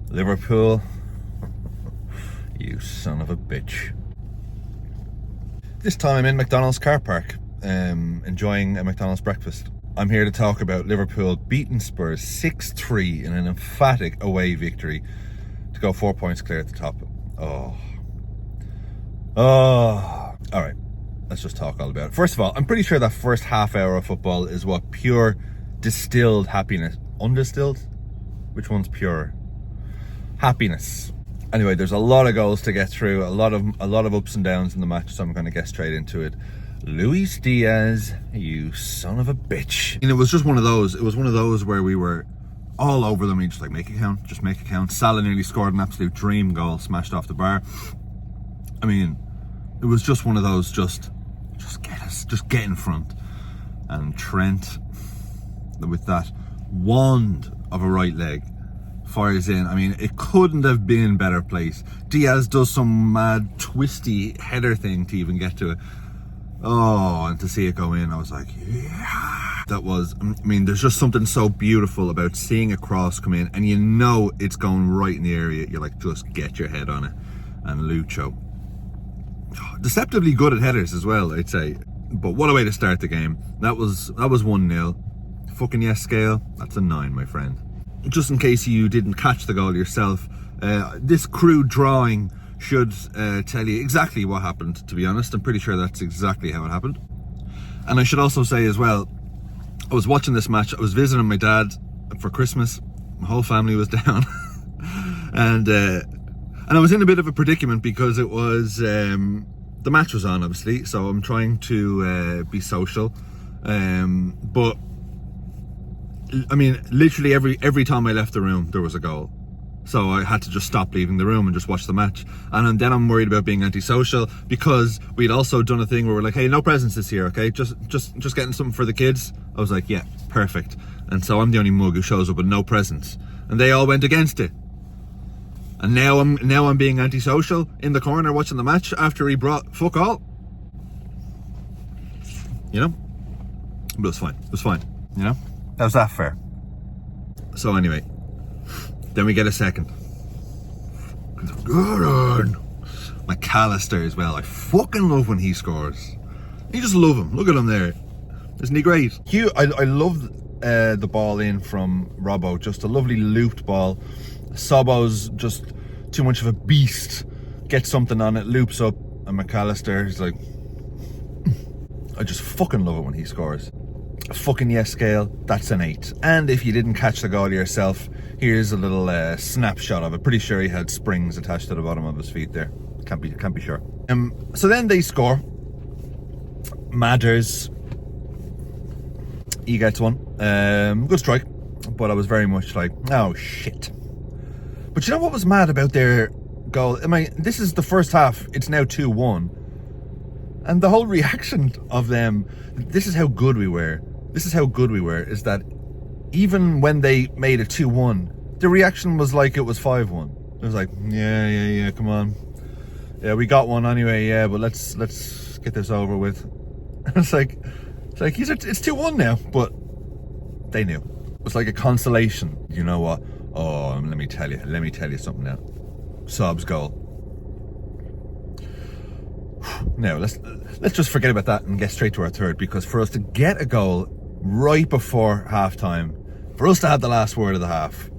Liverpool, you son of a bitch. This time I'm in McDonald's car park, enjoying a McDonald's breakfast. I'm here to talk about Liverpool beating Spurs 6-3 in an emphatic away victory to go 4 points clear at the top. Alright, let's just talk all about it. First of all, I'm pretty sure that first half hour of football is what pure distilled happiness. Undistilled? Which one's pure? Happiness. Anyway, there's a lot of goals to get through, a lot of ups and downs in the match, so I'm going to get straight into it. Luis Diaz, you son of a bitch. And it was just one of those. It was one of those where we were all over them. We just like, make it count, just make it count. Salah nearly scored an absolute dream goal, smashed off the bar. I mean, it was just one of those, just get us, just get in front. And Trent, with that wand of a right leg, fires in. I mean, it couldn't have been better place. Diaz does some mad twisty header thing to even get to it. Oh, and to see it go in, I was like, yeah. That was, I mean, there's just something so beautiful about seeing a cross come in and you know it's going right in the area. You're like, just get your head on it. And Lucho, deceptively good at headers as well, I'd say. But what a way to start the game. That was 1-0. Fucking yes scale, that's a 9, my friend. Just in case you didn't catch the goal yourself, this crude drawing should tell you exactly what happened, to be honest. I'm pretty sure that's exactly how it happened. And I should also say as well, I was watching this match, I was visiting my dad for Christmas, my whole family was down. and I was in a bit of a predicament because it was, the match was on obviously, so I'm trying to be social. But I mean, literally every time I left the room, there was a goal. So I had to just stop leaving the room and just watch the match. And then I'm worried about being antisocial because we'd also done a thing where we're like, hey, no presents this year, okay? Just getting something for the kids. I was like, yeah, perfect. And so I'm the only mug who shows up with no presents. And they all went against it. And now I'm being antisocial in the corner watching the match after he brought fuck all. You know? But it was fine. It was fine. You know? How's that fair? So anyway, then we get a second. Good on. McAllister as well. I fucking love when he scores. You just love him. Look at him there. Isn't he great? I love the ball in from Robbo. Just a lovely looped ball. Sobbo's just too much of a beast. Gets something on it, loops up, and McAllister is like... I just fucking love it when he scores. A fucking yes scale, that's an 8. And if you didn't catch the goal yourself, here's a little snapshot of it. Pretty sure he had springs attached to the bottom of his feet there. Can't be sure. So then they score. Madders, he gets one. Good strike, but I was very much like, oh shit. But you know what was mad about their goal? I mean, this is the first half. It's now 2-1. And the whole reaction of them, this is how good we were. This is how good we were, is that even when they made it 2-1, the reaction was like it was 5-1. It was like, yeah, come on. Yeah, we got one anyway, yeah, but let's get this over with. It's like it's 2-1 now, but they knew. It was like a consolation. You know what? Oh, let me tell you something now. Sob's goal. Now, let's just forget about that and get straight to our third, because for us to get a goal right before half-time, for us to have the last word of the half,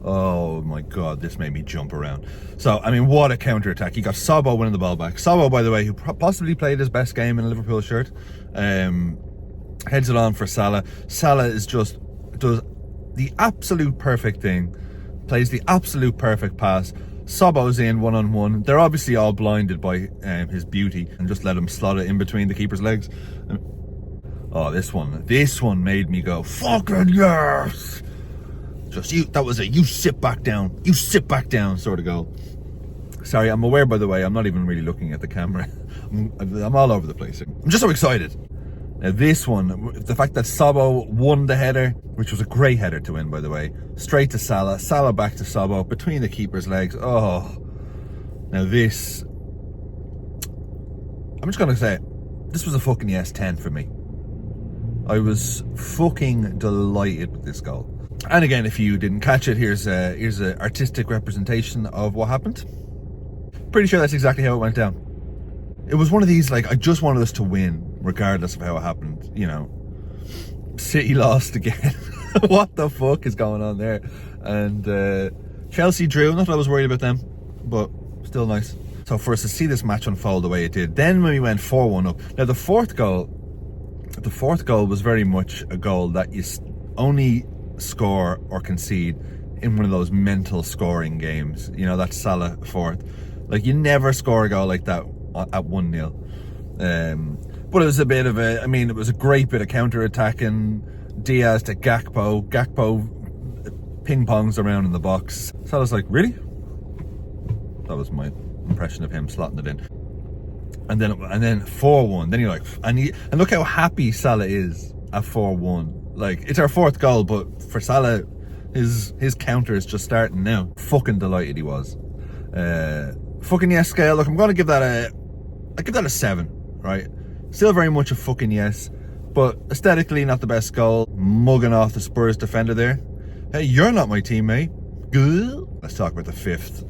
oh my God, this made me jump around. So, I mean, what a counter-attack. You got Sobbo winning the ball back. Sobbo, by the way, who possibly played his best game in a Liverpool shirt, heads it on for Salah. Salah does the absolute perfect thing, plays the absolute perfect pass. Sobbo's in one-on-one. They're obviously all blinded by his beauty and just let him slot it in between the keeper's legs. Oh, this one made me go, fucking yes! That was a you sit back down sort of goal. Sorry, I'm aware, by the way, I'm not even really looking at the camera. I'm all over the place. I'm just so excited. Now this one, the fact that Sobbo won the header, which was a great header to win, by the way, straight to Salah, Salah back to Sobbo, between the keeper's legs. Oh, now this, I'm just gonna say, this was a fucking yes 10 for me. I was fucking delighted with this goal. And again, if you didn't catch it, here's a artistic representation of what happened. Pretty sure that's exactly how it went down. It was one of these, like, I just wanted us to win, regardless of how it happened, you know. City lost again. What the fuck is going on there? And Chelsea drew. Not that I was worried about them, but still nice. So for us to see this match unfold the way it did, then when we went 4-1 up. Now the fourth goal was very much a goal that you only score or concede in one of those mental scoring games. You know, that Salah fourth. Like, you never score a goal like that at 1-0. But it was a bit of a, I mean, it was a great bit of counter-attacking. Diaz to Gakpo ping-pongs around in the box. So I was like, really? That was my impression of him slotting it in. And then 4-1. Then you're like, and look how happy Salah is at 4-1. Like, it's our fourth goal, but for Salah, his counter is just starting now. Fucking delighted he was. Fucking yes scale. Look, I'm gonna give that a 7, right? Still very much a fucking yes, but aesthetically not the best goal. Mugging off the Spurs defender there. Hey, you're not my teammate. Good. Let's talk about the fifth.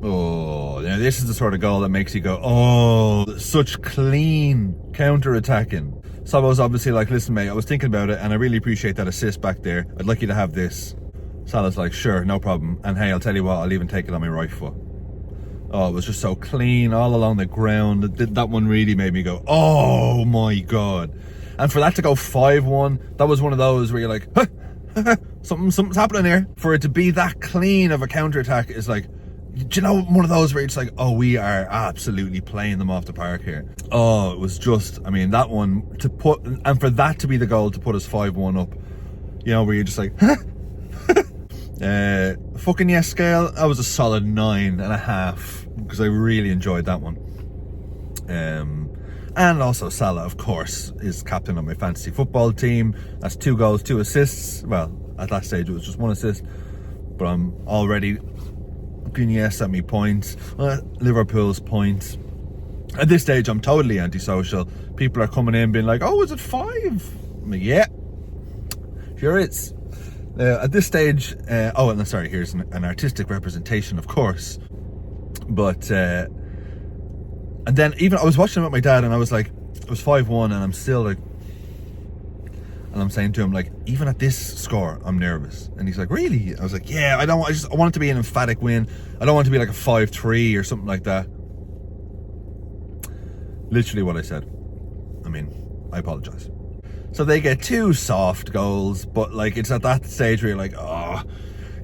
Oh, now this is the sort of goal that makes you go, oh, such clean counter-attacking. Sabo's obviously like, listen mate, I was thinking about it and I really appreciate that assist back there. I'd like you to have this. Salah's like, sure, no problem. And hey, I'll tell you what, I'll even take it on my right foot. Oh, it was just so clean all along the ground. That one really made me go, oh my God. And for that to go 5-1, that was one of those where you're like, huh, something's happening here. For it to be that clean of a counter-attack is like, do you know, one of those where it's like, oh, we are absolutely playing them off the park here. Oh, it was just, I mean, that one to put, and for that to be the goal to put us 5-1 up, you know, where you're just like, fucking yes scale, that was a solid 9.5, because I really enjoyed that one. And also Salah, of course, is captain of my fantasy football team. That's 2 goals, 2 assists. Well, at that stage it was just 1 assist, but I'm already looking yes at me points. Liverpool's points. At this stage I'm totally antisocial. People are coming in being like, oh, is it 5? I'm like, yeah, sure it's. At this stage, oh, and sorry, here's an artistic representation, of course. But, and then even, I was watching it with my dad and I was like, it was 5-1 and I'm still like, and I'm saying to him, like, even at this score, I'm nervous. And he's like, really? I was like, yeah, I want it to be an emphatic win. I don't want it to be like a 5-3 or something like that. Literally what I said. I mean, I apologize. So they get 2 soft goals, but like, it's at that stage where you're like, oh,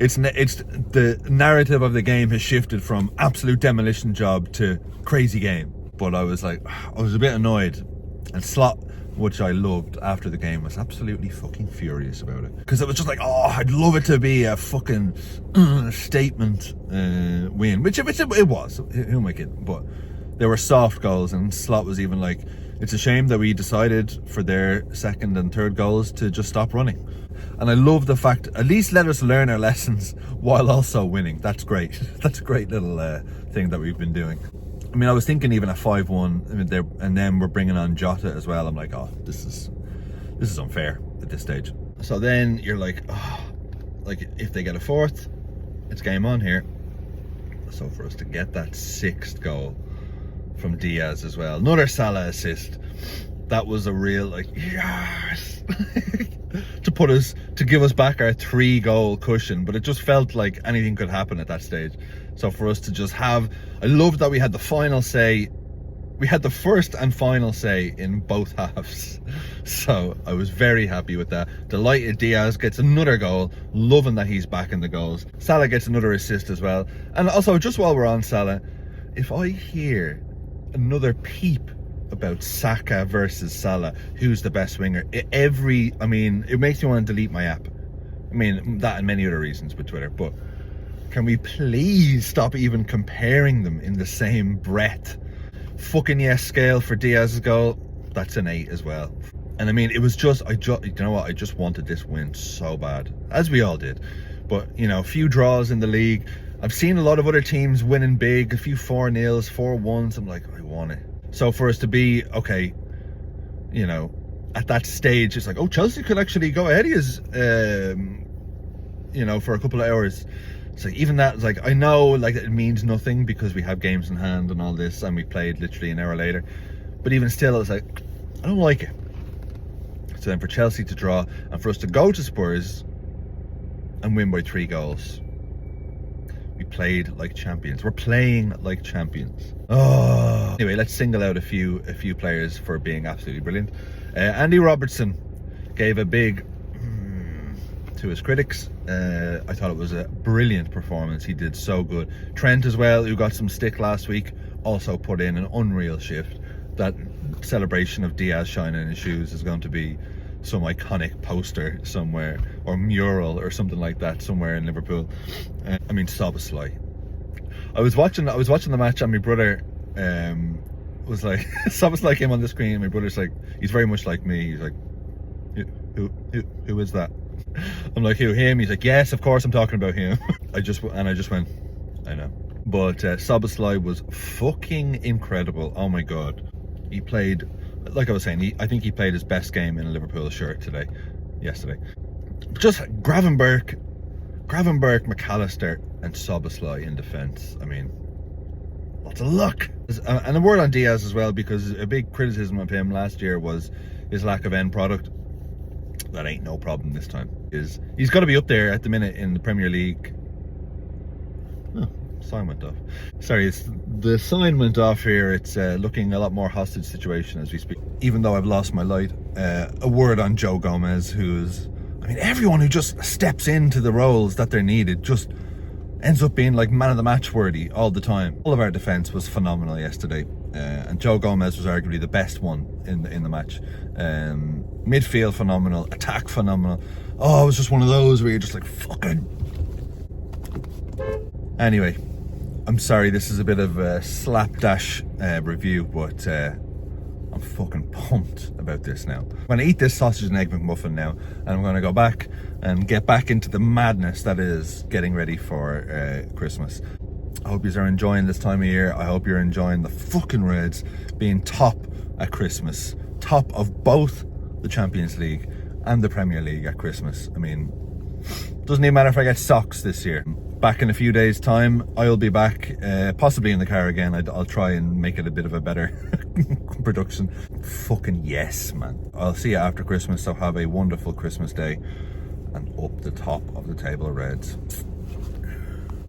it's the narrative of the game has shifted from absolute demolition job to crazy game. But I was like, I was a bit annoyed. And Slot, which I loved after the game, was absolutely fucking furious about it. Because it was just like, oh, I'd love it to be a fucking statement win. Which it was. Who am I kidding? But there were soft goals, and Slot was even like, it's a shame that we decided for their second and third goals to just stop running. And I love the fact, at least let us learn our lessons while also winning. That's great. That's a great little thing that we've been doing. I mean, I was thinking even at 5-1, and then we're bringing on Jota as well. I'm like, oh, this is unfair at this stage. So then you're like, oh, like if they get a 4th, it's game on here. So for us to get that 6th goal from Diaz as well, another Salah assist, that was a real like, yes. to give us back our 3-goal cushion. But it just felt like anything could happen at that stage. So for us to just have, I loved that we had the final say, we had the first and final say in both halves. So I was very happy with that. Delighted Diaz gets another goal, loving that he's back in the goals. Salah gets another assist as well. And also, just while we're on Salah, if I hear another peep about Saka versus Salah, who's the best winger, I mean, it makes me want to delete my app. I mean, that and many other reasons with Twitter, but can we please stop even comparing them in the same breath? Fucking yes scale for Diaz's goal, that's an 8 as well. And I mean, it was just, you know what, I just wanted this win so bad, as we all did. But, you know, a few draws in the league. I've seen a lot of other teams winning big, a few 4-0s, 4-1s. I'm like, I want it. So for us to be, okay, you know, at that stage, it's like, oh, Chelsea could actually go ahead of us you know, for a couple of hours. So even that is like, I know like it means nothing because we have games in hand and all this, and we played literally an hour later. But even still, I was like, I don't like it. So then for Chelsea to draw and for us to go to Spurs and win by 3 goals, we played like champions. We're playing like champions. Oh. Anyway, let's single out a few players for being absolutely brilliant. Andy Robertson gave a big to his critics. I thought it was a brilliant performance. He did so good. Trent as well, who got some stick last week, also put in an unreal shift. That celebration of Diaz shining in his shoes is going to be some iconic poster somewhere, or mural or something like that somewhere in Liverpool. I mean, Szoboszlai. I was watching the match, and my brother was like, Szoboszlai came on the screen, and my brother's like, he's very much like me. He's like, who is that? I'm like, who, him? He's like, yes, of course I'm talking about him. I just went, I know. But Szoboszlai was fucking incredible. Oh my god. He played, like I was saying, I think he played his best game in a Liverpool shirt yesterday. Just Gravenberch, McAllister and Szoboszlai in defence. I mean, lots of luck. And a word on Diaz as well, because a big criticism of him last year was his lack of end product. That ain't no problem this time. He's got to be up there at the minute in the Premier League. Oh, sign went off. Sorry, the sign went off here. It's looking a lot more hostage situation as we speak. Even though I've lost my light. A word on Joe Gomez, who's, I mean, everyone who just steps into the roles that they're needed just ends up being like man of the match worthy all the time. All of our defence was phenomenal yesterday, and Joe Gomez was arguably the best one in the match. Midfield phenomenal, attack phenomenal. Oh, it was just one of those where you're just like, fucking. Anyway, I'm sorry, this is a bit of a slapdash review, but I'm fucking pumped about this now. I'm going to eat this sausage and egg McMuffin now, and I'm going to go back and get back into the madness that is getting ready for Christmas. I hope you are enjoying this time of year. I hope you're enjoying the fucking Reds being top at Christmas. Top of both the Champions League and the Premier League at Christmas. I mean, doesn't even matter if I get socks this year. Back in a few days' time, I'll be back, possibly in the car again. I'll try and make it a bit of a better production. Fucking yes, man. I'll see you after Christmas, so have a wonderful Christmas day. And up the top of the table, Reds.